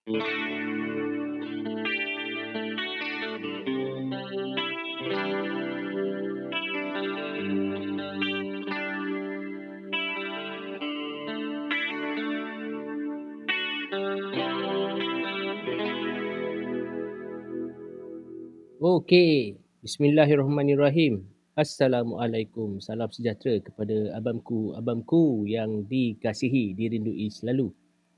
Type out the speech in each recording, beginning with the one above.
Okey, bismillahirrahmanirrahim. Assalamualaikum, salam sejahtera kepada abangku yang dikasihi, dirindui selalu.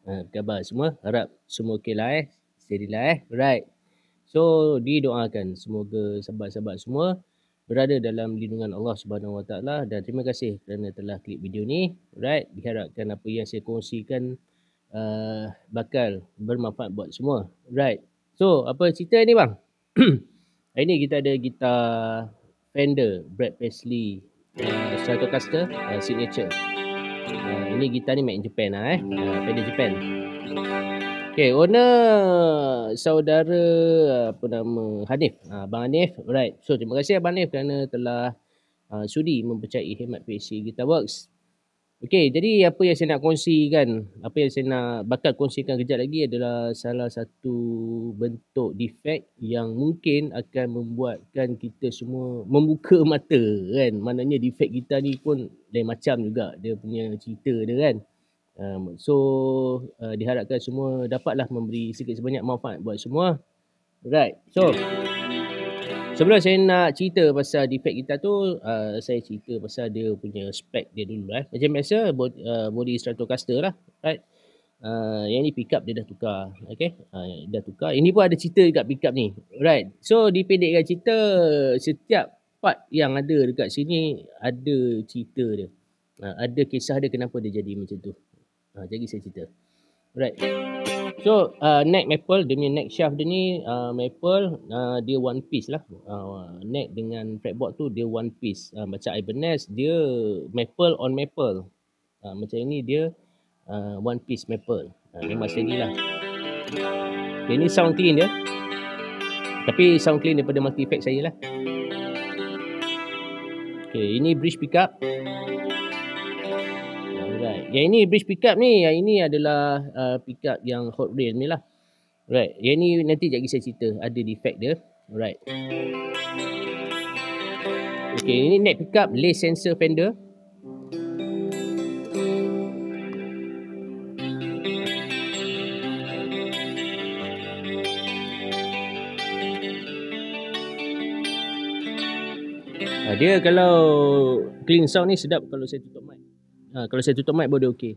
Apa khabar semua? Harap semua okey lah steady lah Right. So, didoakan semoga sahabat-sahabat semua berada dalam lindungan Allah Subhanahu Wa Taala dan terima kasih kerana telah klik video ni. Right, diharapkan apa yang saya kongsikan bakal bermanfaat buat semua. Right. So, apa cerita ni bang? Hari ni kita ada gitar Fender Brad Paisley Stratocaster Signature. Ini gitar ni made in Japan Fender Japan. Okay, owner saudara apa nama Hanif, Abang Hanif. Right. So terima kasih Abang Hanif kerana telah sudi mempercayai Hemat PC Guitar Works. Okey, jadi apa yang saya nak kongsikan, apa yang saya nak bakal kongsikan kejap lagi adalah salah satu bentuk defect yang mungkin akan membuatkan kita semua membuka mata kan. Maknanya defect kita ni pun lain macam juga dia punya cerita dia kan. Diharapkan semua dapatlah memberi sikit sebanyak manfaat buat semua. Right. So, sebelum saya nak cerita pasal defect kita tu, saya cerita pasal dia punya spek dia dulu Macam biasa, body Stratocaster lah. Right. Yang ni pickup dia dah tukar. Okay. Dah tukar. Ini pun ada cerita dekat pickup ni. Right. So, dipendekkan cerita, setiap part yang ada dekat sini ada cerita dia. Ada kisah dia kenapa dia jadi macam tu. Jadi saya cerita. Right. So, neck maple, dia punya neck shaft dia ni maple, dia one piece lah. Neck dengan fretboard tu dia one piece. Macam Ibanez, dia maple on maple. Macam ini dia one piece maple. Memang steady lah. Okay, ini sound clean dia. Tapi sound clean daripada multi effect saya lah. Okay, ini bridge pickup. Right. Yang ini bridge pickup ni, yang ini adalah pickup yang hot rail ni lah. Right. Yang ni nanti lagi saya cerita ada defect dia. Right. Okay, ini neck pickup lace sensor Fender. Dia kalau clean sound ni sedap kalau saya tutup mic. Kalau saya tutup mic boleh okey.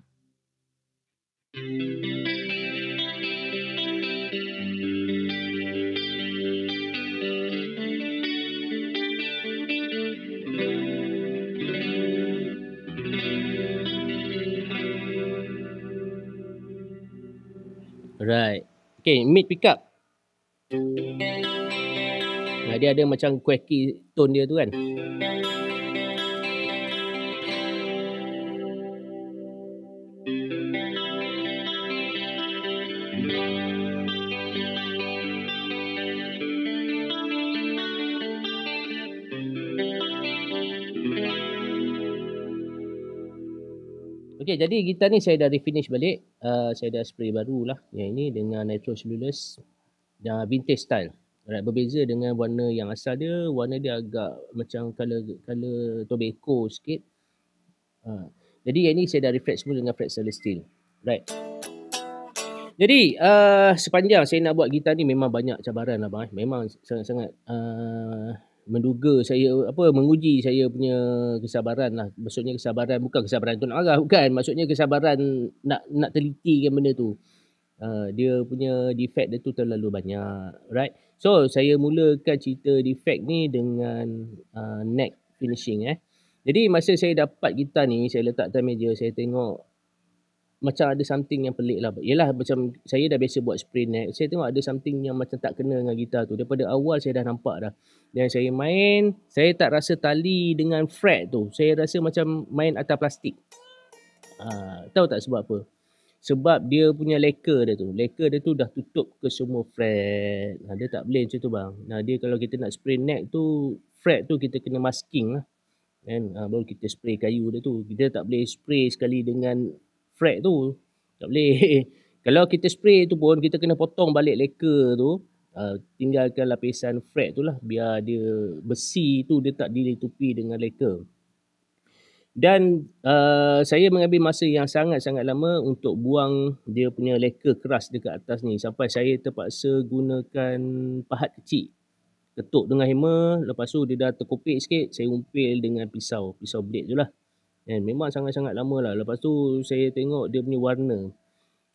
Right. Okay, mid pickup. Dia ada macam quirky tone dia tu kan. Okay, jadi gitar ni saya dah refinish balik. Saya dah spray baru lah. Yang ini dengan nitrocellulose dan vintage style. Right, berbeza dengan warna yang asal dia. Warna dia agak macam color tobacco sikit. Jadi yang ni saya dah refresh semua dengan fret stainless steel. Right. Jadi sepanjang saya nak buat gitar ni memang banyak cabaran lah bang. Memang sangat-sangat menduga saya menguji saya punya kesabaran lah. Maksudnya kesabaran bukan kesabaran tu nak arah, bukan. Maksudnya kesabaran nak telitikan benda tu. Dia punya defect dia tu terlalu banyak. Right. So saya mulakan cerita defect ni dengan neck finishing Jadi masa saya dapat gitar ni, saya letak atas meja, saya tengok macam ada something yang pelik lah. Yelah macam saya dah biasa buat spray neck, saya tengok ada something yang macam tak kena dengan gitar tu. Daripada awal saya dah nampak dah. Dan saya main, saya tak rasa tali dengan fret tu. Saya rasa macam main atas plastik. Tahu tak sebab apa? Sebab dia punya lacquer dia tu dah tutup ke semua fret. Dia tak boleh macam tu bang. Dia kalau kita nak spray neck tu, fret tu kita kena masking lah. Kan? Baru kita spray kayu dia tu. Kita tak boleh spray sekali dengan fret tu. Tak boleh. Kalau kita spray tu pun kita kena potong balik leka tu, tinggalkan lapisan fret tu lah biar dia besi tu dia tak dilitupi dengan leka. Dan saya mengambil masa yang sangat-sangat lama untuk buang dia punya leka keras dekat atas ni sampai saya terpaksa gunakan pahat kecil. Ketuk dengan hammer, lepas tu dia dah terkopik sikit, saya umpil dengan pisau blade tu lah. Dan memang sangat-sangat lama lah. Lepas tu saya tengok dia punya warna.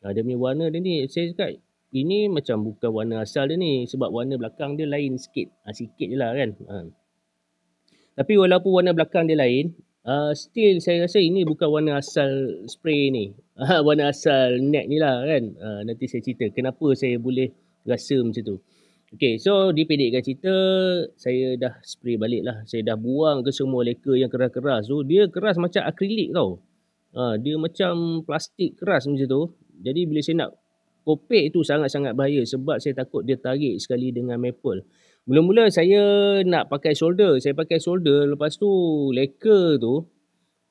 Dia punya warna dia ni, saya cakap ini macam bukan warna asal dia ni sebab warna belakang dia lain sikit. Sikit je lah kan. Tapi walaupun warna belakang dia lain, still saya rasa ini bukan warna asal spray ni. Warna asal net ni lah kan. Nanti saya cerita kenapa saya boleh rasa macam tu. Okay, so dipendekkan cerita, saya dah spray balik lah. Saya dah buang ke semua leka yang keras-keras tu. Dia keras macam akrilik tau. Dia macam plastik keras macam tu. Jadi bila saya nak kopek tu sangat-sangat bahaya sebab saya takut dia tarik sekali dengan maple. Mula-mula saya nak pakai solder. Saya pakai solder, lepas tu leka tu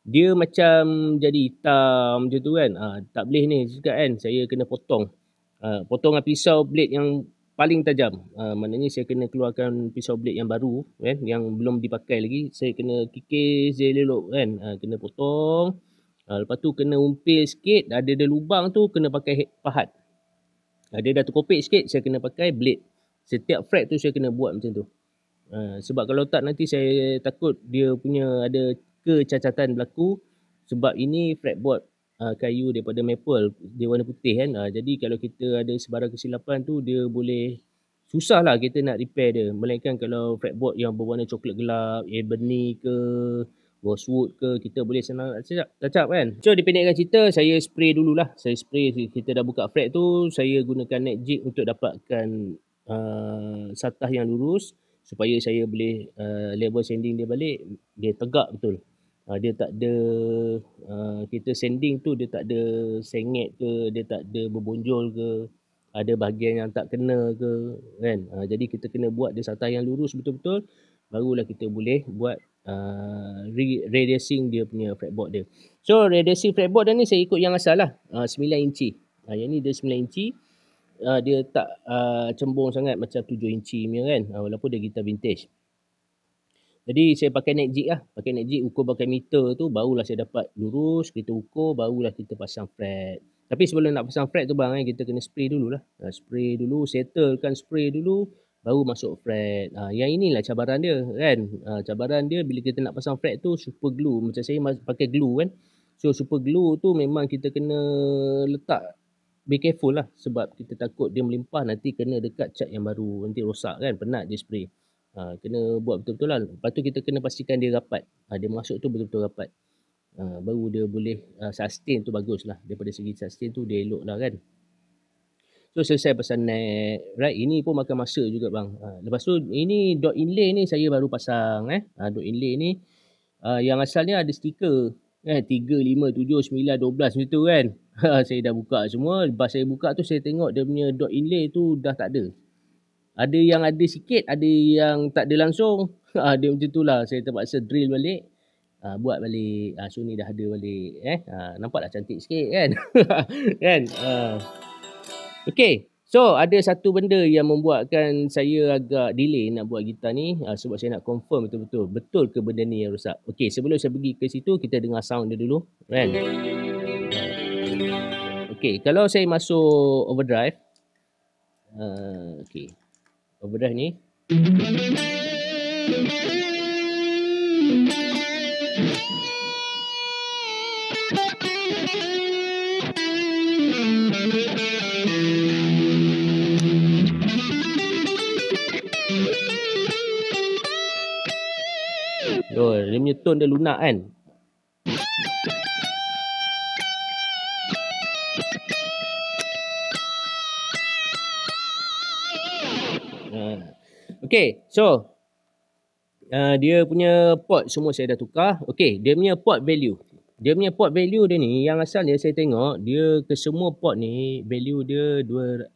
dia macam jadi hitam macam tu kan. Tak boleh ni cakap kan. Saya kena potong. Potong dengan pisau blade yang paling tajam. Maknanya saya kena keluarkan pisau blade yang baru kan, yang belum dipakai lagi. Saya kena kikis dia elok kan. Kena potong. Lepas tu kena umpil sikit, ada lubang tu kena pakai pahat. Dia dah terkopik sikit, saya kena pakai blade. Setiap fret tu saya kena buat macam tu. Sebab kalau tak nanti saya takut dia punya ada kecacatan berlaku. Sebab ini fretboard kayu daripada maple, dia warna putih kan. Jadi kalau kita ada sebarang kesilapan tu, dia boleh susah lah kita nak repair dia. Melainkan kalau fretboard yang berwarna coklat gelap, ebony ke, rosewood ke, kita boleh senang touch-up kan. So dipendekkan cerita, saya spray dululah. Saya spray, kita dah buka fret tu, saya gunakan net jig untuk dapatkan satah yang lurus supaya saya boleh level sanding dia balik, dia tegak betul. Dia tak ada kita sanding tu dia tak ada sengit ke, dia tak ada berbonjol ke, ada bahagian yang tak kena ke kan. Jadi kita kena buat dia satah yang lurus betul-betul, barulah kita boleh buat radiusing dia punya fretboard dia. So radiusing fretboard dia ni saya ikut yang asal lah, 9 inci. Yang ni dia 9 inci. Dia tak cembung sangat macam 7 inci punya kan, walaupun dia gitar vintage. Jadi saya pakai net jig lah. Pakai net jig, ukur pakai meter tu, barulah saya dapat lurus. Kita ukur, barulah kita pasang fret. Tapi sebelum nak pasang fret tu bang, kita kena spray dulu lah. Spray dulu, settlekan spray dulu, baru masuk fret. Yang inilah cabaran dia kan. Cabaran dia bila kita nak pasang fret tu, super glue. Macam saya pakai glue kan. So super glue tu memang kita kena letak, be careful lah. Sebab kita takut dia melimpah, nanti kena dekat cat yang baru, nanti rosak kan, penat dia spray. Kena buat betul-betul lah. Lepas tu kita kena pastikan dia rapat. Dia masuk tu betul-betul rapat. Baru dia boleh sustain tu bagus lah. Daripada segi sustain tu dia elok lah kan. So selesai pasal net. Right, ini pun makan masa juga bang. Lepas tu ini dot inlay ni saya baru pasang. Dot inlay ni yang asalnya ada stiker. 3, 5, 7, 9, 12 macam tu kan. Saya dah buka semua. Lepas saya buka tu saya tengok dia punya dot inlay tu dah tak ada. Ada yang ada sikit, ada yang tak ada langsung. Dia macam tu lah. Saya terpaksa drill balik. Buat balik. So ni dah ada balik. Nampaklah cantik sikit kan. Kan? Okay. So ada satu benda yang membuatkan saya agak delay nak buat gitar ni. Sebab saya nak confirm betul-betul. Betul ke benda ni yang rosak. Okay. Sebelum saya pergi ke situ, kita dengar sound dia dulu. Kan? Okay. Kalau saya masuk overdrive. Okay. Overdrive ni. Dia punya tone dia lunak kan. Okay, so dia punya port semua saya dah tukar. Okay, dia punya port value. Dia punya port value dia ni, yang asalnya saya tengok, dia ke semua port ni, value dia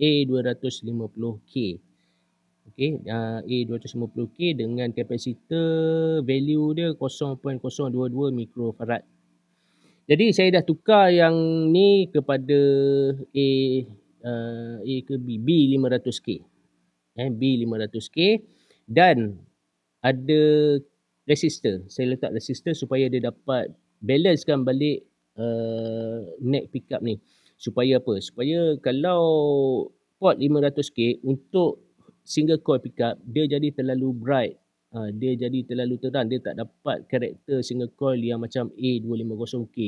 A250K. Okay, A250K dengan kapasitor value dia 0.022 mikrofarad. Jadi saya dah tukar yang ni kepada A ke B? B500K. B500K dan ada resistor. Saya letak resistor supaya dia dapat balancekan balik neck pickup ni. Supaya apa? Supaya kalau port 500K untuk single coil pickup, dia jadi terlalu bright. Dia jadi terlalu terang. Dia tak dapat karakter single coil yang macam A250K.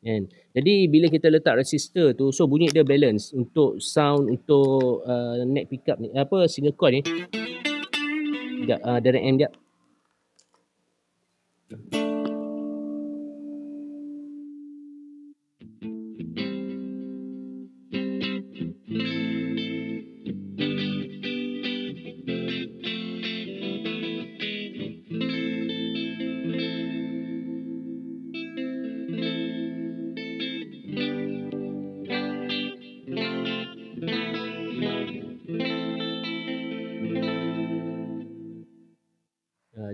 Kan? Jadi bila kita letak resistor tu, so bunyi dia balance untuk sound, untuk neck pickup ni, apa, single coil ni. Sekejap, direct end sekejap.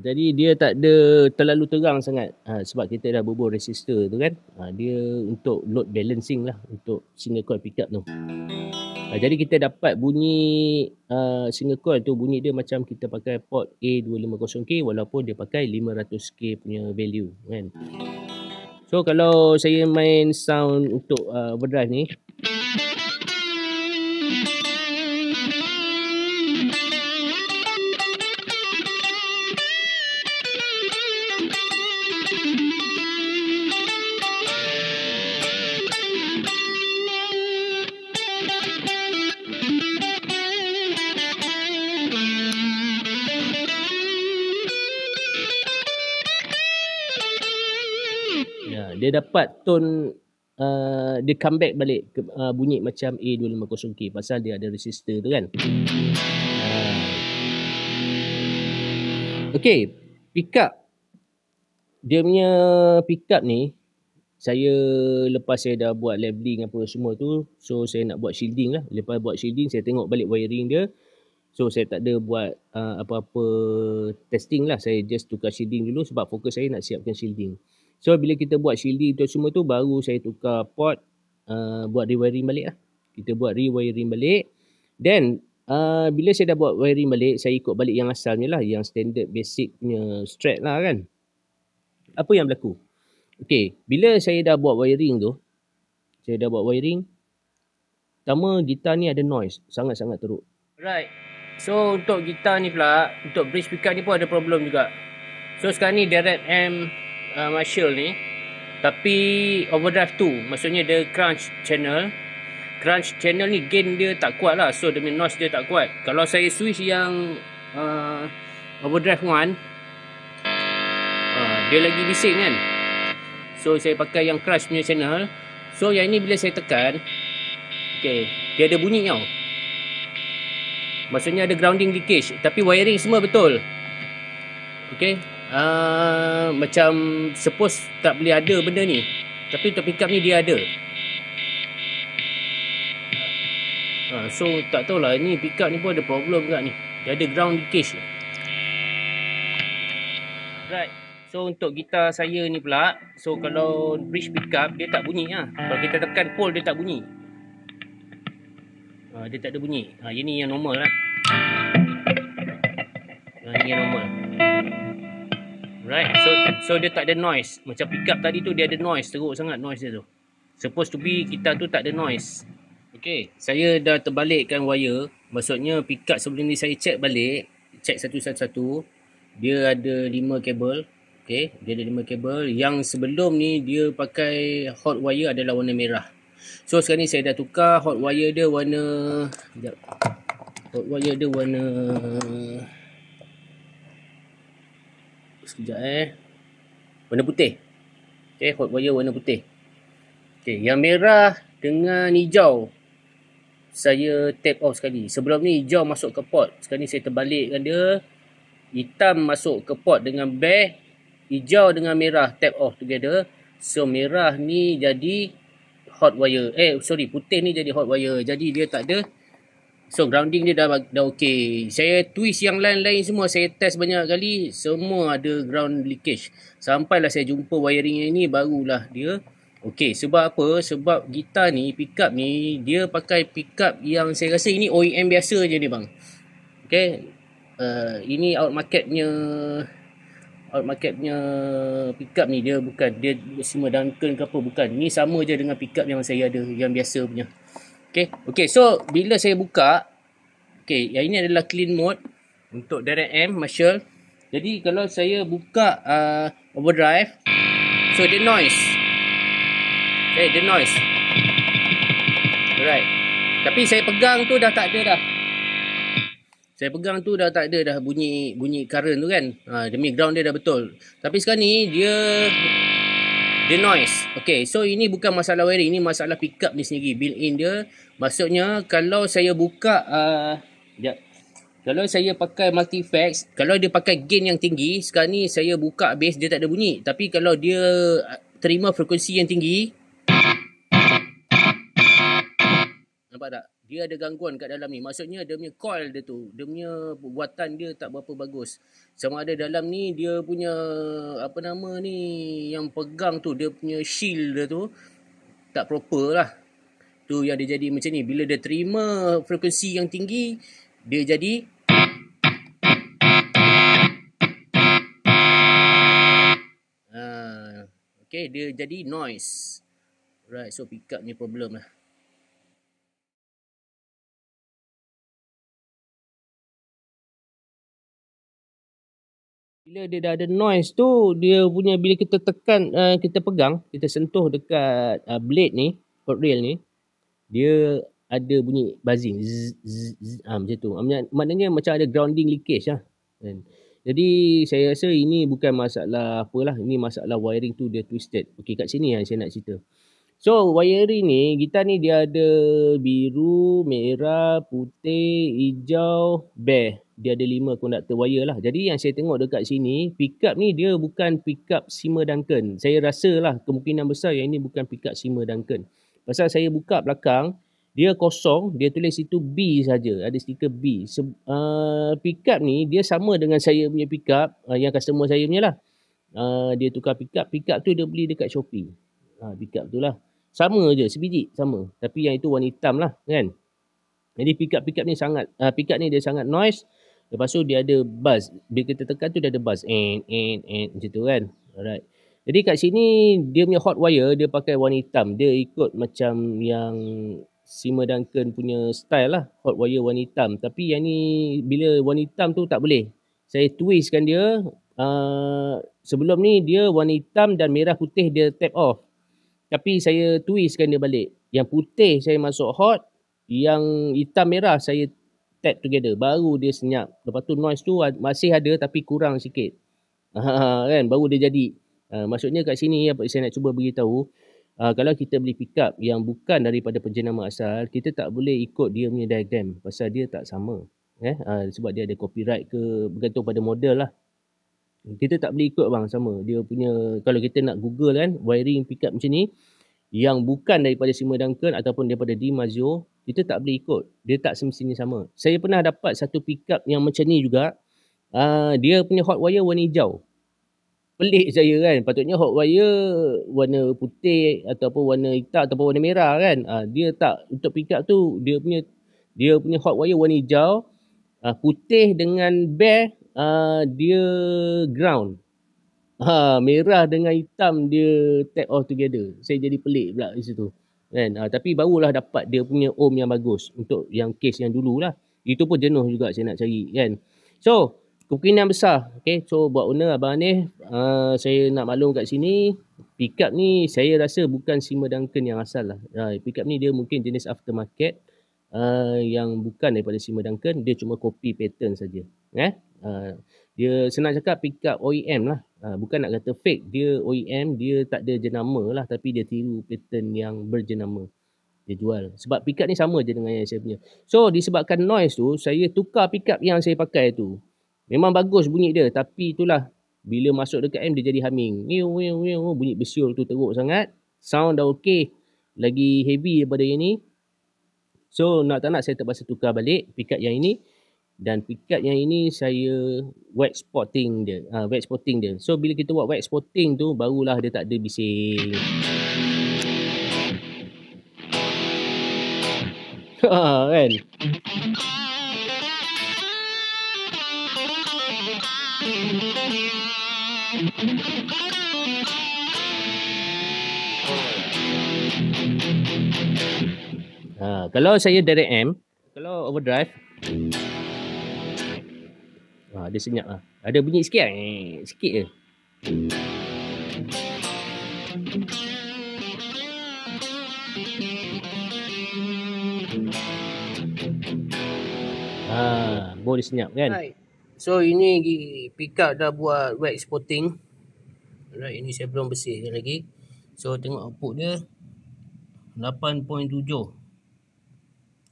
Jadi dia tak ada terlalu terang sangat sebab kita dah bubuh resistor tu kan. Dia untuk load balancing lah untuk single coil pickup tu. Jadi kita dapat bunyi single coil tu, bunyi dia macam kita pakai port A250K walaupun dia pakai 500K punya value kan. So kalau saya main sound untuk overdrive ni, dia dapat tone, dia comeback balik ke, bunyi macam A250K pasal dia ada resistor tu kan. Okay, pickup. Dia punya pickup ni, lepas saya dah buat labeling apa semua tu, so saya nak buat shielding lah. Lepas buat shielding, saya tengok balik wiring dia. So saya tak ada buat apa-apa testing lah. Saya just tukar shielding dulu sebab fokus saya nak siapkan shielding. So bila kita buat shielding tu semua tu, baru saya tukar port, buat rewiring balik lah. Kita buat rewiring balik. Then bila saya dah buat wiring balik, saya ikut balik yang asalnya lah, yang standard basic punya strat lah kan. Apa yang berlaku? Okay, bila saya dah buat wiring tu, pertama gitar ni ada noise, sangat-sangat teruk. Right, so untuk gitar ni pula, untuk bridge pickup ni pun ada problem juga. So sekarang ni direct amp Marshall ni, tapi overdrive 2, maksudnya dia crunch channel. Crunch channel ni gain dia tak kuat lah, so demi noise dia tak kuat. Kalau saya switch yang overdrive 1, dia lagi bising kan. So saya pakai yang crunch punya channel. So yang ni bila saya tekan, okay, dia ada bunyi tau. Maksudnya ada grounding leakage, tapi wiring semua betul. Okay, macam suppose tak boleh ada benda ni, tapi untuk pickup ni dia ada. So tak tahulah, ni pickup ni pun ada problem juga ni. Dia ada ground leakage. Right, so untuk gitar saya ni pula, so kalau bridge pickup dia tak bunyi lah. Kalau kita tekan pole dia tak bunyi. Dia tak ada bunyi. Ini yang normal lah. Ini yang normal. Right, so dia tak ada noise. Macam pickup tadi tu dia ada noise, teruk sangat noise dia tu. Supposed to be gitar tu tak ada noise. Okay, saya dah terbalikkan wire. Maksudnya pickup sebelum ni saya check balik, check satu-satu. Dia ada 5 kabel. Okay, dia ada 5 kabel. Yang sebelum ni dia pakai hot wire adalah warna merah. So sekarang ni saya dah tukar hot wire dia warna, hot wire dia warna, warna putih. Okay, hot wire warna putih. Okay, yang merah dengan hijau saya tap off sekali. Sebelum ni hijau masuk ke port. Sekarang ni saya terbalikkan dia. Hitam masuk ke port dengan back. Hijau dengan merah tap off together. So merah ni jadi hot wire. Putih ni jadi hot wire. Jadi dia tak ada. So grounding dia dah okey. Saya twist yang lain-lain semua. Saya test banyak kali. Semua ada ground leakage. Sampailah saya jumpa wiring yang ni, barulah dia Okey, sebab apa? Sebab gitar ni, pickup ni, dia pakai pickup yang saya rasa ini OEM biasa je ni bang. Okey. Ini out marketnya pickup ni, dia bukan, dia semua Duncan ke apa, bukan. Ni sama je dengan pickup yang saya ada, yang biasa punya. Okey, so bila saya buka, okey, yang ini adalah clean mode untuk direct amp Marshall. Jadi kalau saya buka overdrive, so dia noise. Okay, dia noise. Alright. Tapi saya pegang tu dah tak ada dah. Saya pegang tu dah tak ada dah bunyi current tu kan. Demi ground dia dah betul. Tapi sekarang ni dia noise. Okay, so ini bukan masalah wiring, ini masalah pickup ni sendiri, built-in dia. Maksudnya kalau saya buka kalau saya pakai multifax, kalau dia pakai gain yang tinggi, sekarang ni saya buka bass dia tak ada bunyi. Tapi kalau dia terima frekuensi yang tinggi, nampak tak? Dia ada gangguan kat dalam ni. Maksudnya dia punya coil dia tu, dia punya buatan dia tak berapa bagus. Sama ada dalam ni dia punya apa nama ni yang pegang tu, dia punya shield dia tu tak proper lah. Tu yang dia jadi macam ni. Bila dia terima frekuensi yang tinggi, dia jadi okay, dia jadi noise. Right, so pickup ni problem lah. Bila dia dah ada noise tu, dia punya bila kita tekan, kita pegang, kita sentuh dekat blade ni, hot rail ni, dia ada bunyi buzzing, zzz, zzz, zzz, macam tu. Maknanya macam ada grounding leakage lah. Jadi saya rasa ini bukan masalah apalah, ini masalah wiring tu dia twisted. Okey, kat sini yang saya nak cerita. So wiring ni, gitar ni dia ada biru, merah, putih, hijau, bare. Dia ada 5 konduktor wire lah. Jadi yang saya tengok dekat sini, pickup ni dia bukan pickup Seymour Duncan. Saya rasa lah kemungkinan besar yang ini bukan pickup Seymour Duncan. Pasal saya buka belakang, dia kosong, dia tulis itu B saja, ada stiker B. Pickup ni dia sama dengan saya punya pickup, yang customer saya punya lah. Dia tukar pickup tu dia beli dekat Shopee. Pickup tu lah. Sama je, sebiji sama. Tapi yang itu warna hitam lah kan. Jadi pickup ni sangat, pickup ni dia sangat noise. Lepas tu dia ada buzz. Bila kita tekan tu dia ada buzz. Macam tu kan. Alright. Jadi kat sini dia punya hot wire dia pakai warna hitam. Dia ikut macam yang Seymour Duncan punya style lah. Hot wire warna hitam. Tapi yang ni bila warna hitam tu tak boleh. Saya twistkan dia. Sebelum ni dia warna hitam dan merah putih dia tap off. Tapi saya twistkan dia balik. Yang putih saya masuk hot. Yang hitam merah saya tap together. Baru dia senyap. Lepas tu noise tu masih ada tapi kurang sikit. Kan? Baru dia jadi. Maksudnya kat sini apa saya nak cuba beritahu. Kalau kita beli pickup yang bukan daripada penjenama asal, kita tak boleh ikut dia punya diagram. Pasal dia tak sama. Sebab dia ada copyright ke, bergantung pada model lah. Kita tak boleh ikut bang sama. Dia punya, kalau kita nak google kan, wiring pickup macam ni, yang bukan daripada Seymour Duncan ataupun daripada DiMarzio, kita tak boleh ikut. Dia tak semestinya sama. Saya pernah dapat satu pickup yang macam ni juga. Dia punya hot wire warna hijau. Pelik saya kan. Patutnya hot wire warna putih ataupun warna hitam ataupun warna merah kan. Dia tak. Untuk pickup tu dia punya hot wire warna hijau. Putih dengan bare dia ground. Merah dengan hitam dia tap off together. Saya jadi pelik pula di situ. Kan? Tapi barulah dapat dia punya ohm yang bagus untuk yang case yang dululah. Itu pun jenuh juga saya nak cari kan. So, kemungkinan besar. Okay, so buat owner abang ni, saya nak maklum kat sini, pickup ni saya rasa bukan Seymour Duncan yang asal lah. Pickup ni dia mungkin jenis aftermarket yang bukan daripada Seymour Duncan, dia cuma copy pattern saja. Dia senang cakap pickup OEM lah. Bukan nak kata fake, dia OEM, dia tak ada jenama lah, tapi dia tiru pattern yang berjenama. Dia jual. Sebab pickup ni sama je dengan yang saya punya. So disebabkan noise tu, saya tukar pickup yang saya pakai tu. Memang bagus bunyi dia, tapi itulah bila masuk dekat amp dia jadi humming. Bunyi besiul tu teruk sangat. Sound dah okey, lagi heavy daripada yang ni. So nak tak nak saya terpaksa tukar balik pickup yang ini. Dan pickup yang ini saya wet spotting dia. So bila kita buat wet spotting tu, barulah dia tak ada bising. Kan. Kalau saya direct M, kalau overdrive, dia senyap lah. Ada bunyi sikit lah. Sikit je. Baru dia senyap kan. Right. So ini pickup dah buat wax spotting. Right, ini saya belum bersihkan lagi. So tengok output dia 8.7,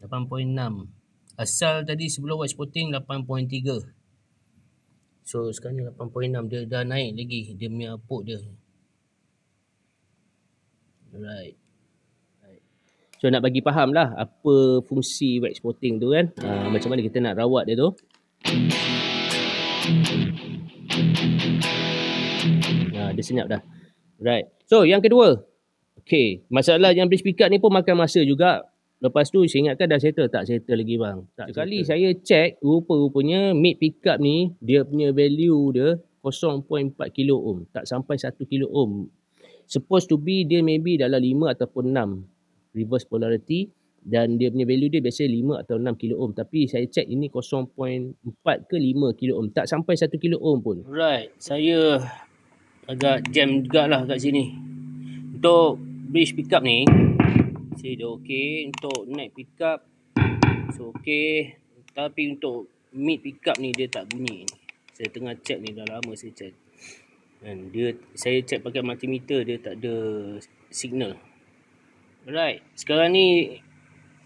8.6. Asal tadi sebelum wax spotting 8.3. So sekarang ni 8.6. Dia dah naik lagi dia punya output dia. Right. So nak bagi faham lah apa fungsi wax spotting tu kan. Macam mana kita nak rawat dia tu. Dia senyap dah. Right. So yang kedua. Okay. Masalah yang bridge pickup ni pun makan masa juga. Lepas tu saya ingatkan dah settle. Tak settle lagi bang. Tak sekali settle. Saya check. Rupa-rupanya mid pickup ni. Dia punya value dia 0.4 kilo ohm. Tak sampai 1 kilo ohm. Supposed to be dia maybe dalam 5 ataupun 6. Reverse polarity. Dan dia punya value dia biasanya 5 atau 6 kilo ohm. Tapi saya check ini 0.4 ke 5 kilo ohm. Tak sampai 1 kilo ohm pun. Right. Saya agak jam jugalah kat sini. Untuk bridge pickup ni saya dah okey. Untuk neck pickup so okey. Tapi untuk mid pickup ni dia tak bunyi. Saya tengah check ni, dah lama saya check. Dan saya check pakai multimeter, dia tak ada signal. Alright, sekarang ni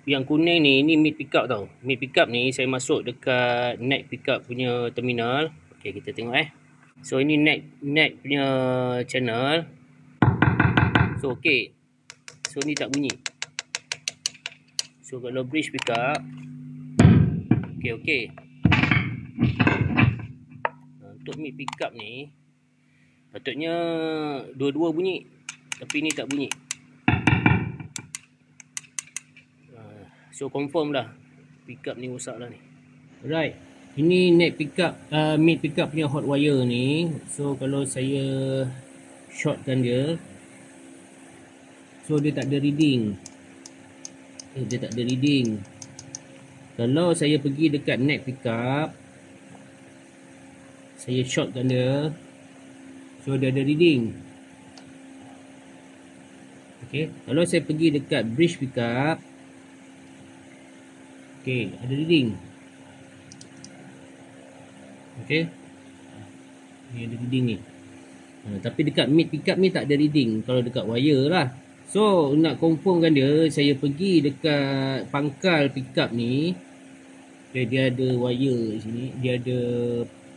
yang kuning ni, ini mid pickup tau. Mid pickup ni saya masuk dekat neck pickup punya terminal. Okey, kita tengok So ini neck punya channel. So okey. So ni tak bunyi. So kalau bridge pickup, okey. Untuk mid pickup ni patutnya dua-dua bunyi, tapi ni tak bunyi. So confirm dah pickup ni rosak lah ni. Alright, ini neck pickup, mid pickup punya hot wire ni. So kalau saya shortkan dia, so dia tak ada reading. Dia tak ada reading. Kalau saya pergi dekat neck pickup, saya shortkan dia, so dia ada reading. Okay, kalau saya pergi dekat bridge pickup, okay, ada reading. Okay, ni ada reading ni. Tapi dekat mid pickup ni tak ada reading. Kalau dekat wire lah. So nak confirmkan dia, saya pergi dekat pangkal pickup ni. Okay, dia ada wire sini, dia ada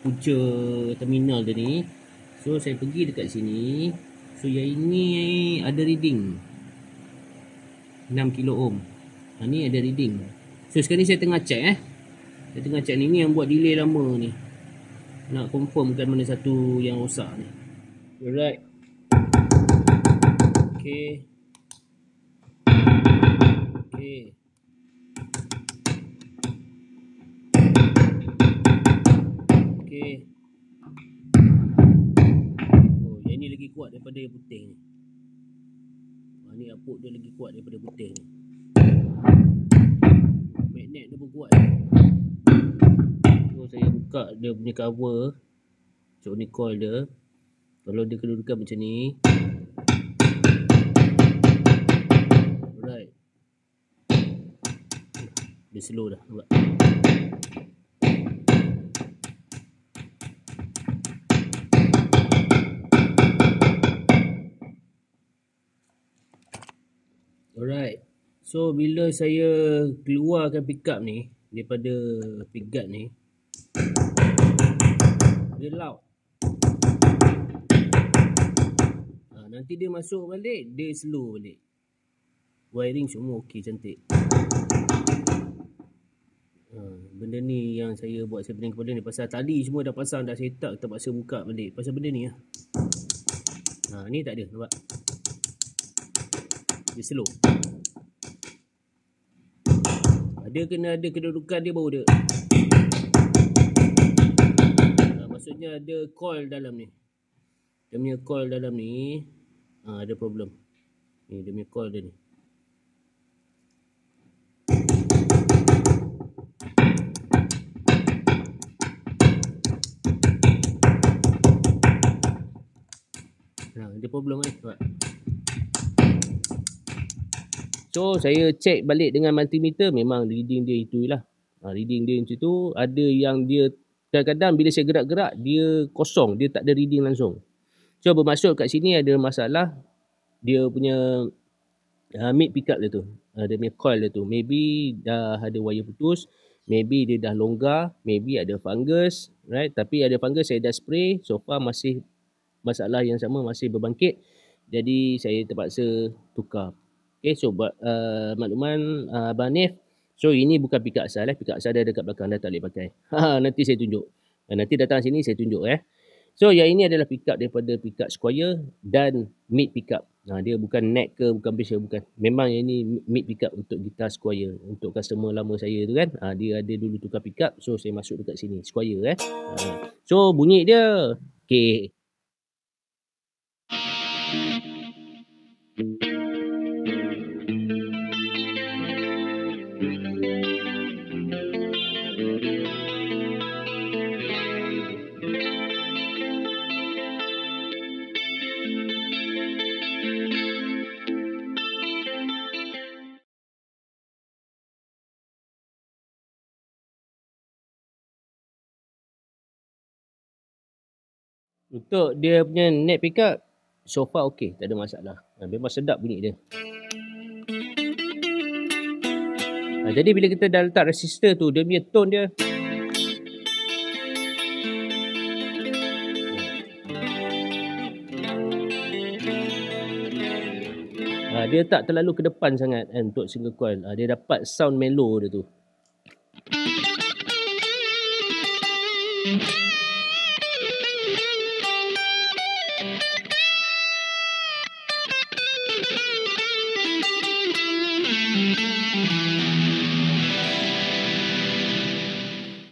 punca terminal dia ni. So saya pergi dekat sini. So yang ini ada reading 6 kilo ohm. Ni ada reading. So sekarang ni saya tengah check Saya tengah check ni yang buat delay lama ni. Nak confirmkan mana satu yang rosak ni. Alright. Okay. Oh, yang ni lagi kuat daripada yang putih ni. Ni output dia lagi kuat daripada putih ni. Magnet dia pun kuat. So saya buka dia punya cover. Cok ni coil dia. Kalau dia kedudukan macam ni. Alright. Dia slow dah. Nampak? Alright. So bila saya keluarkan pickup ni daripada pick guard ni, dia loud. Nanti dia masuk balik, dia slow balik. Wiring semua okey, cantik. Benda ni yang saya buat saya pening kepada ni. Pasal tali semua dah pasang, dah set up, terpaksa buka balik. Pasal benda ni lah. Ni tak ada, nampak? Dia slow. Dia kena ada kedudukan dia baru dia. Maksudnya ada coil dalam ni. Dia punya coil dalam ni ada problem. Ni dia punya coil dia ni. Ada problem nampak. So saya check balik dengan multimeter, memang reading dia itulah. Reading dia macam tu. Ada yang dia kadang-kadang bila saya gerak-gerak dia kosong, dia tak ada reading langsung. So bermaksud kat sini ada masalah dia punya mid pickup dia tu. Dia punya coil dia tu. Maybe dah ada wire putus, maybe dia dah longgar, maybe ada fungus, right? Tapi ada fungus saya dah spray, so far masih masalah yang sama masih berbangkit. Jadi saya terpaksa tukar. Okay, so makluman Abang Nif. So ini bukan pickup asal pickup asal dia dekat belakang, dah tak boleh pakai. Nanti saya tunjuk. Nanti datang sini saya tunjuk So yang ini adalah pickup daripada pickup Squire dan mid pickup. Dia bukan neck ke, bukan pressure, bukan. Memang yang ini mid pickup untuk gitar Squire. Untuk customer lama saya tu kan. Dia ada dulu tukar pickup, so saya masuk dekat sini Squire So bunyi dia. Okay. Untuk dia punya neck pickup, so far okey, tak ada masalah. Memang sedap bunyi dia. Jadi bila kita dah letak resistor tu, dia punya tone dia dia tak terlalu ke depan sangat kan untuk single coil. Dia dapat sound mellow dia tu.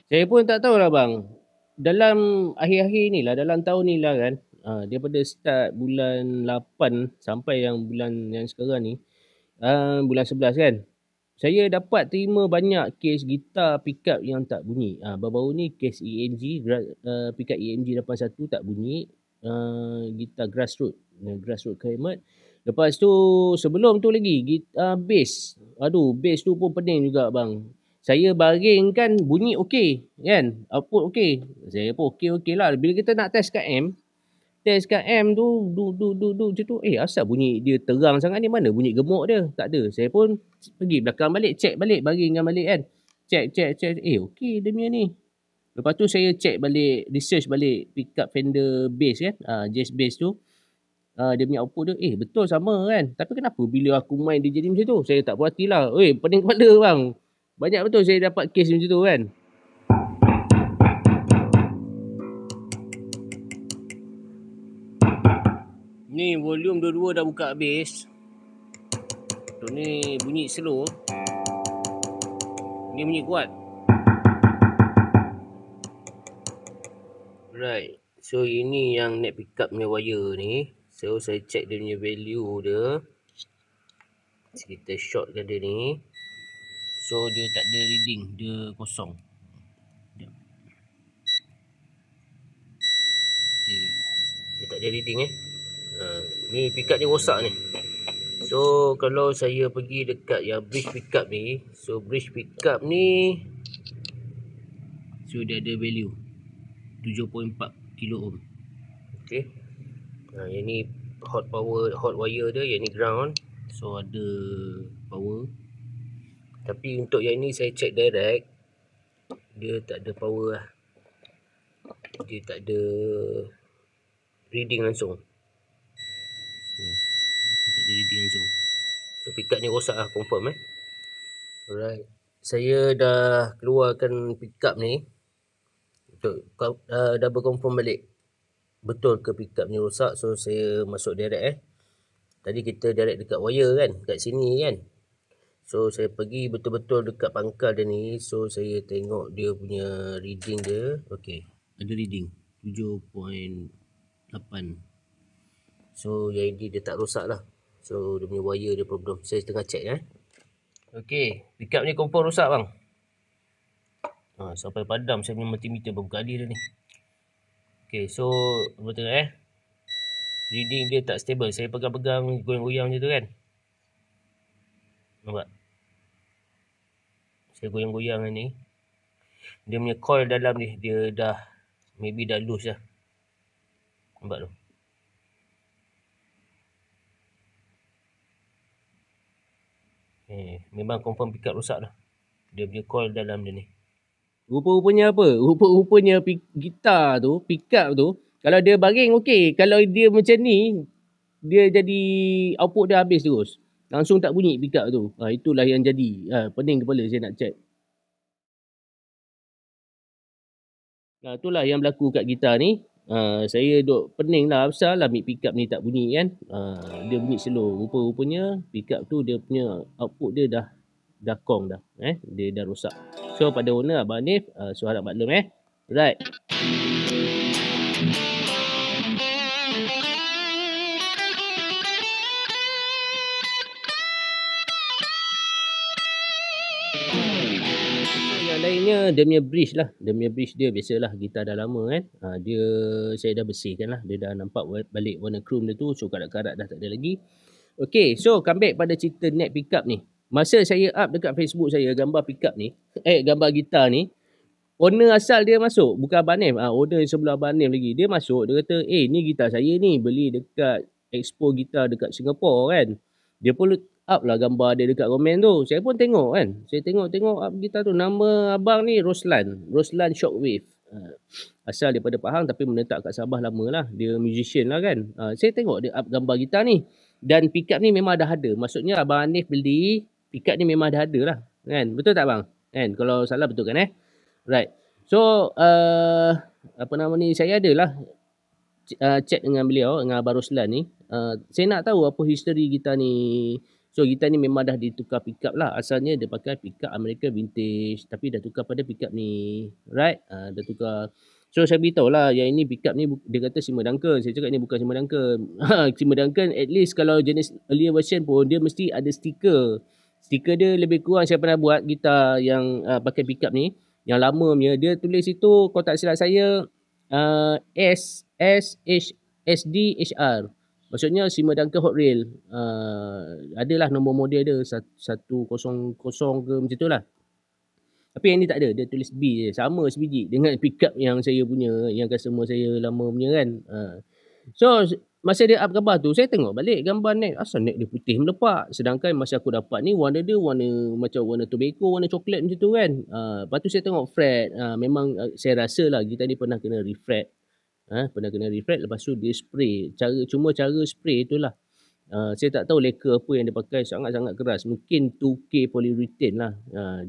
Saya pun tak tahulah bang. Dalam akhir-akhir ni lah, dalam tahun ni lah kan, daripada start bulan 8 sampai yang bulan yang sekarang ni, bulan 11 kan, saya dapat terima banyak kes gitar pickup yang tak bunyi. Baru-baru ni kes EMG, pickup EMG 81 tak bunyi. Gitar Grassroot Kemet. Lepas tu sebelum tu lagi gitar bass. Aduh, bass tu pun pening juga bang. Saya baring kan bunyi okey kan, output okey. Saya pun okey lah. Bila kita nak test kat amp tu macam tu, asal bunyi dia terang sangat ni, mana bunyi gemuk dia? Tak ada. Saya pun pergi belakang balik, check balik, baringkan balik kan. Check. Okey dia punya ni. Lepas tu saya check balik, research balik pickup Fender bass kan, jazz bass tu. Dia punya output dia, betul sama kan. Tapi kenapa bila aku main dia jadi macam tu? Saya tak puas hati lah. Pening kepala bang. Banyak betul saya dapat kes macam tu kan. Ni volume dua-dua dah buka habis. Tu ni bunyi slow. Ni bunyi kuat. Right. So ini yang neck pickup punya wire ni. So saya check dia punya value dia. Kita shortkan dia ni. So dia tak ada reading, dia kosong. Okay. Dia tak ada reading ni pickup ni rosak ni. So kalau saya pergi dekat yang bridge pickup ni, so bridge pickup ni so dia ada value 7.4 kilo ohm. Okey. Yang ni hot wire dia, yang ni ground. So ada power. Tapi untuk yang ni saya check direct, dia tak ada power lah. Dia tak ada reading langsung. Dia tak ada reading langsung. So pickup ni rosak lah, confirm Alright. Saya dah keluarkan pickup ni untuk double confirm balik betul ke pickup ni rosak. So saya masuk direct Tadi kita direct dekat wire kan, kat sini kan. So saya pergi betul-betul dekat pangkal dia ni. So saya tengok dia punya reading dia. Okay, ada reading 7.8. So yang ini dia tak rosak lah. So dia punya wire dia problem. Saya tengah check Okay, pickup ni confirm rosak bang. Sampai padam saya punya multimeter berapa kali dah ni. Okay, so betul reading dia tak stable. Saya pegang-pegang goyang-goyang je tu kan. Nampak? Saya goyang-goyang ni. Dia punya coil dalam ni dia dah maybe dah loose lah. Nampak tu? Memang confirm pickup rosak lah. Dia punya coil dalam dia ni. Rupa-rupanya apa? Rupa-rupanya gitar tu, pickup tu, kalau dia baring okey. Kalau dia macam ni, dia jadi output dia habis terus. Langsung tak bunyi pickup tu. Itulah yang jadi. Pening kepala saya nak check. Itulah yang berlaku kat gitar ni. Saya duk pening lah pasal lah mic pickup ni tak bunyi kan. Dia bunyi slow. Rupa-rupanya pickup tu dia punya output dia dah kong dah. Dia dah rosak. So pada owner Abang Hanif, so harap maklum Right. Yang lainnya dia punya bridge lah. Dia punya bridge dia biasalah gitar dah lama kan. Dia saya dah bersihkan lah. Dia dah nampak balik warna chrome dia tu. So karat-karat dah tak ada lagi. Okay, so come back pada cerita neck pickup ni. Masa saya up dekat Facebook saya gambar pickup ni, gambar gitar ni, owner asal dia masuk, bukan Abang Hanif. Owner sebelah Abang Hanif lagi. Dia masuk, dia kata, ni gitar saya ni, beli dekat expo gitar dekat Singapore kan. Dia pun up lah gambar dia dekat komen tu. Saya pun tengok kan. Saya tengok up gitar tu. Nama abang ni Roslan Shockwave. Asal daripada Pahang tapi menetap kat Sabah lama lah. Dia musician lah kan. Saya tengok dia up gambar gitar ni. Dan pickup ni memang dah ada. Maksudnya Abang Hanif beli, pickup ni memang dah ada lah. Kan? Betul tak bang? Kan? Kalau salah betul kan Right. So, apa nama ni, saya adalah chat dengan beliau, dengan Abang Roslan ni. Saya nak tahu apa history gitar ni. So, gitar ni memang dah ditukar pickup lah. Asalnya dia pakai pickup American vintage. Tapi dah tukar pada pickup ni. Right? Dah tukar. So, saya beritahu lah yang ini pickup ni dia kata Seymour Duncan. Saya cakap ni bukan Seymour Duncan. Seymour Duncan at least kalau jenis earlier version pun dia mesti ada stiker. Stiker dia lebih kurang saya pernah buat gitar yang pakai pickup ni. Yang lama punya. Dia tulis itu kalau tak silap saya SDHR. Maksudnya Seymour Duncan Hot Rail. Adalah nombor model dia 100 ke macam tu lah. Tapi yang ni tak ada. Dia tulis B je. Sama sebiji dengan pickup yang saya punya. Yang customer saya lama punya kan. So masa dia up gambar tu, saya tengok balik gambar neck. Asal neck dia putih melepak. Sedangkan masa aku dapat ni warna dia macam warna tobacco, warna coklat macam tu kan. Lepas tu saya tengok fret. Memang saya rasa lah kita ni pernah kena refret. Pernah kena refret. Lepas tu dia spray. Cuma cara spray tu lah. Saya tak tahu leka apa yang dia pakai, sangat-sangat keras. Mungkin 2K polyurethane lah.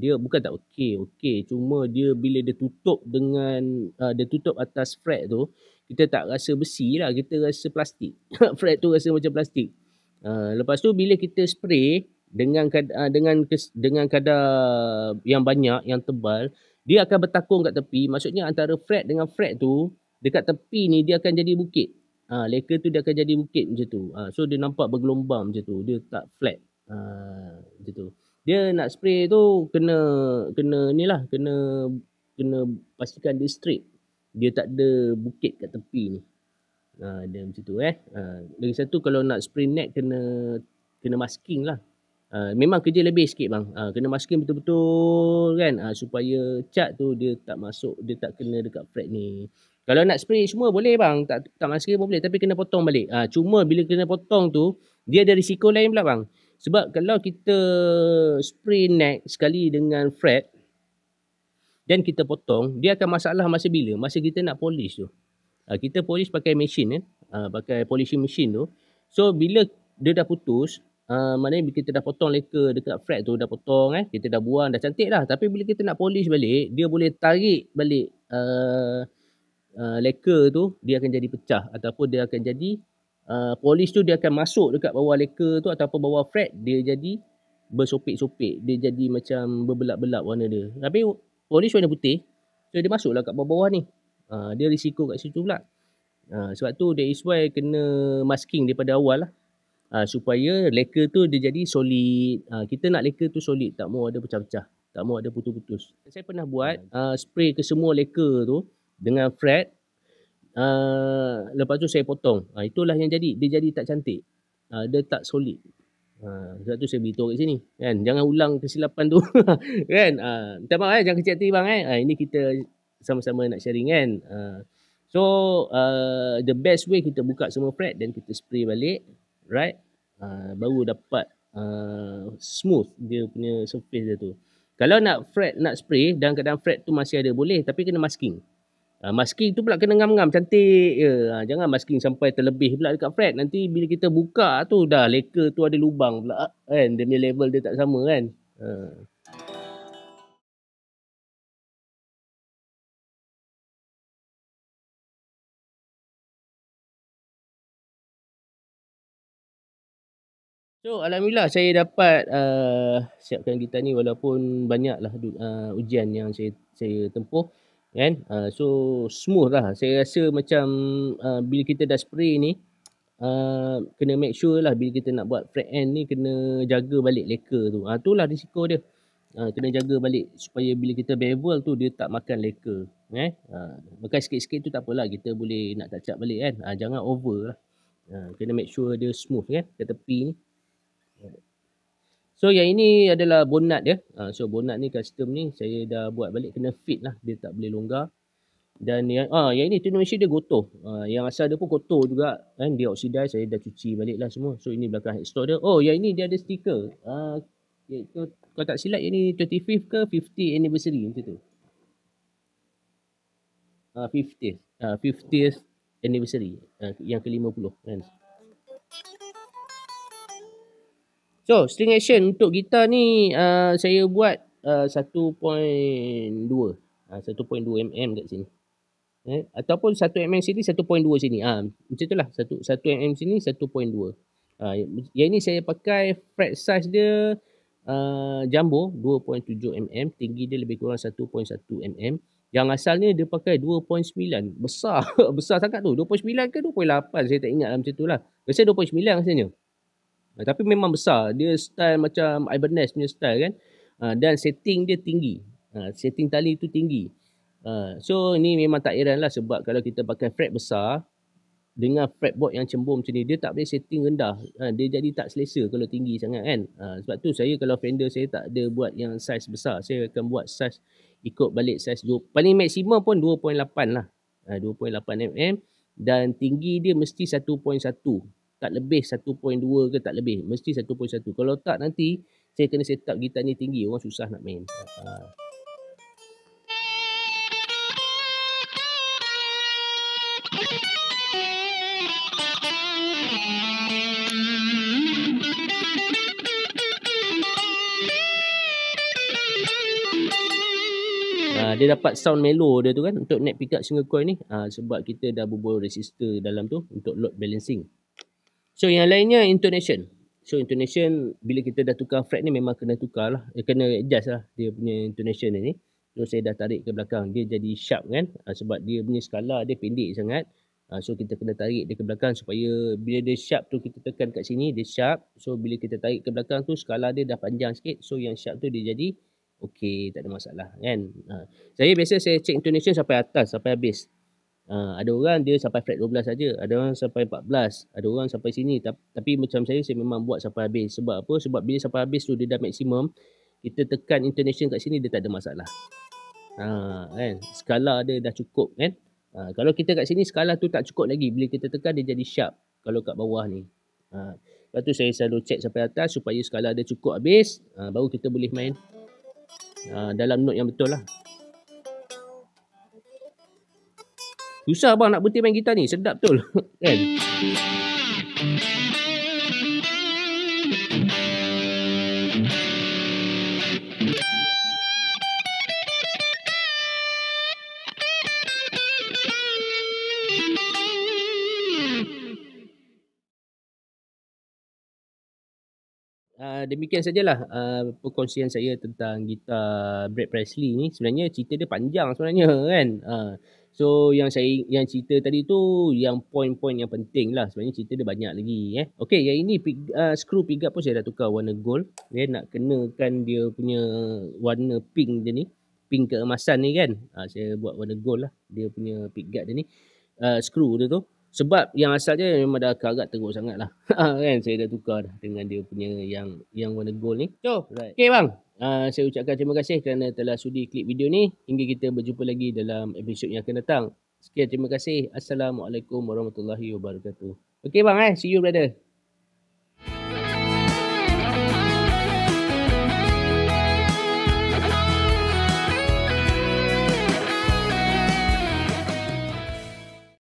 Dia bukan tak okey. Cuma dia bila dia tutup dengan dia tutup atas fret tu, kita tak rasa besi lah, kita rasa plastik. Fret tu rasa macam plastik. Lepas tu bila kita spray dengan kadar yang banyak, yang tebal, dia akan bertakung kat tepi. Maksudnya antara fret dengan fret tu dekat tepi ni dia akan jadi bukit. Leka tu dia akan jadi bukit macam tu. So dia nampak bergelombang macam tu. Dia tak flat. Macam tu. Dia nak spray tu kena pastikan dia straight. Dia tak ada bukit kat tepi ni. Dia macam tu Lagi satu kalau nak spray neck kena masking lah. Memang kerja lebih sikit bang. Kena masking betul-betul kan. Supaya cat tu dia tak masuk, dia tak kena dekat fret ni. Kalau nak spray semua boleh bang. Tak masking pun boleh. Tapi kena potong balik. Cuma bila kena potong tu, dia ada risiko lain pula bang. Sebab kalau kita spray neck sekali dengan fret, dan kita potong, dia akan masalah masa bila? Masa kita nak polish tu. Kita polish pakai mesin pakai polishing machine tu. So bila dia dah putus, maknanya bila kita dah potong leka dekat fret tu, dah potong kita dah buang, dah cantik dah. Tapi bila kita nak polish balik, dia boleh tarik balik leka tu, dia akan jadi pecah. Ataupun dia akan jadi polish tu dia akan masuk dekat bawah leka tu ataupun bawah fret, dia jadi bersopik-sopik. Dia jadi macam berbelak-belak warna dia. Tapi polish warna putih. So dia masuklah kat bawah-bawah ni. Dia risiko kat situ pula. Sebab tu that is why kena masking daripada awal lah. Supaya lacquer tu dia jadi solid. Kita nak lacquer tu solid, tak mau ada pecah-pecah, tak mau ada putus-putus. Saya pernah buat spray ke semua lacquer tu dengan fret. Lepas tu saya potong. Itulah yang jadi. Dia jadi tak cantik. Dia tak solid. Sebab tu saya beritahu kat sini kan, jangan ulang kesilapan tu. Kan. Minta maaf jangan kecil hati bang. Ini kita sama-sama nak sharing kan. So the best way kita buka semua fret dan kita spray balik, right? Baru dapat smooth dia punya surface dia tu. Kalau nak spray dan keadaan fret tu masih ada boleh, tapi kena masking. Masking tu pula kena ngam-ngam cantik je. Jangan masking sampai terlebih pula dekat fret. Nanti bila kita buka tu dah lacquer tu ada lubang pula kan. Dia punya level dia tak sama kan. So alhamdulillah saya dapat siapkan gitar ni walaupun banyaklah ujian yang saya tempuh kan. So smooth lah. Saya rasa macam bila kita dah spray ni kena make sure lah bila kita nak buat fret end ni kena jaga balik lacquer tu. Itulah risiko dia. Kena jaga balik supaya bila kita bevel tu dia tak makan lacquer. Makan sikit-sikit tu tak apalah, kita boleh nak touch up balik kan. Jangan over lah. Kena make sure dia smooth kan ke tepi ni. So yang ini adalah bonat dia. So bonat ni custom ni saya dah buat balik, kena fit lah, dia tak boleh longgar. Dan yang ini Indonesia dia gotoh. Yang asal dia pun kotor juga kan, dia oxidize, saya dah cuci balik lah semua. So ini belakang headstock dia. Yang ini dia ada stiker. Iaitu kalau tak silap yang ni 25th ke 50th anniversary macam tu. 50th anniversary yang ke-50 kan. So string action untuk gitar ni saya buat 1.2 mm kat sini. Ataupun 1 mm sini 1.2 sini. Macam itulah 1 mm sini 1.2. Yang ni saya pakai fret size dia jumbo 2.7 mm, tinggi dia lebih kurang 1.1 mm. Yang asalnya dia pakai 2.9. Besar. Besar sangat tu. 2.9 ke 2.8 saya tak ingat lah macam tu lah. Biasa 2.9 rasanya. Tapi memang besar. Dia style macam Ibanez punya style kan. Dan setting dia tinggi. Setting tali tu tinggi. So ni memang tak heran lah, sebab kalau kita pakai fret besar dengan fretboard yang cembung macam ni, dia tak boleh setting rendah. Dia jadi tak selesa kalau tinggi sangat kan. Sebab tu saya kalau Fender saya tak ada buat yang saiz besar. Saya akan buat saiz ikut balik saiz paling maksimum pun 2.8 lah. 2.8 mm dan tinggi dia mesti 1.1. Tak lebih 1.2 ke tak lebih. Mesti 1.1. Kalau tak nanti saya kena set up gitar ni tinggi. Orang susah nak main. Dia dapat sound mellow dia tu kan untuk neck pickup single coil ni. Sebab kita dah bubuh resistor dalam tu untuk load balancing. So yang lainnya intonation. So intonation bila kita dah tukar fret ni memang kena tukar lah. Kena adjust lah dia punya intonation ni. So saya dah tarik ke belakang. Dia jadi sharp kan. Sebab dia punya skala dia pendek sangat. So kita kena tarik dia ke belakang supaya bila dia sharp tu kita tekan kat sini dia sharp. So bila kita tarik ke belakang tu skala dia dah panjang sikit. So yang sharp tu dia jadi okey, tak ada masalah kan. Saya biasa saya check intonation sampai atas, sampai habis. Ada orang dia sampai fret 12 saja, ada orang sampai 14, ada orang sampai sini. Tapi macam saya memang buat sampai habis. Sebab apa? Sebab bila sampai habis tu dia dah maksimum, kita tekan intonation kat sini dia tak ada masalah. Kan? Skala dia dah cukup kan. Kalau kita kat sini skala tu tak cukup lagi, bila kita tekan dia jadi sharp kalau kat bawah ni. Lepas tu saya selalu check sampai atas supaya skala dia cukup habis, baru kita boleh main dalam note yang betul lah. Susah bang nak berhenti main gitar ni, sedap betul kan. demikian sajalah perkongsian saya tentang gitar Brad Presley ni. Sebenarnya cerita dia panjang sebenarnya kan. So yang cerita tadi tu yang poin-poin yang penting lah. Sebenarnya cerita dia banyak lagi Okey, yang ini screw pick up pun saya dah tukar warna gold. Nak kenakan dia punya warna pink dia ni. Pink keemasan ni kan. Saya buat warna gold lah dia punya pick guard dia ni. Screw dia tu. Sebab yang asalnya memang dah karat teruk sangat lah. Kan saya dah tukar dah dengan dia punya yang warna gold ni. So, okay bang. Saya ucapkan terima kasih kerana telah sudi klik video ni. Hingga kita berjumpa lagi dalam episod yang akan datang. Sekian, terima kasih. Assalamualaikum warahmatullahi wabarakatuh. Okay bang see you brother.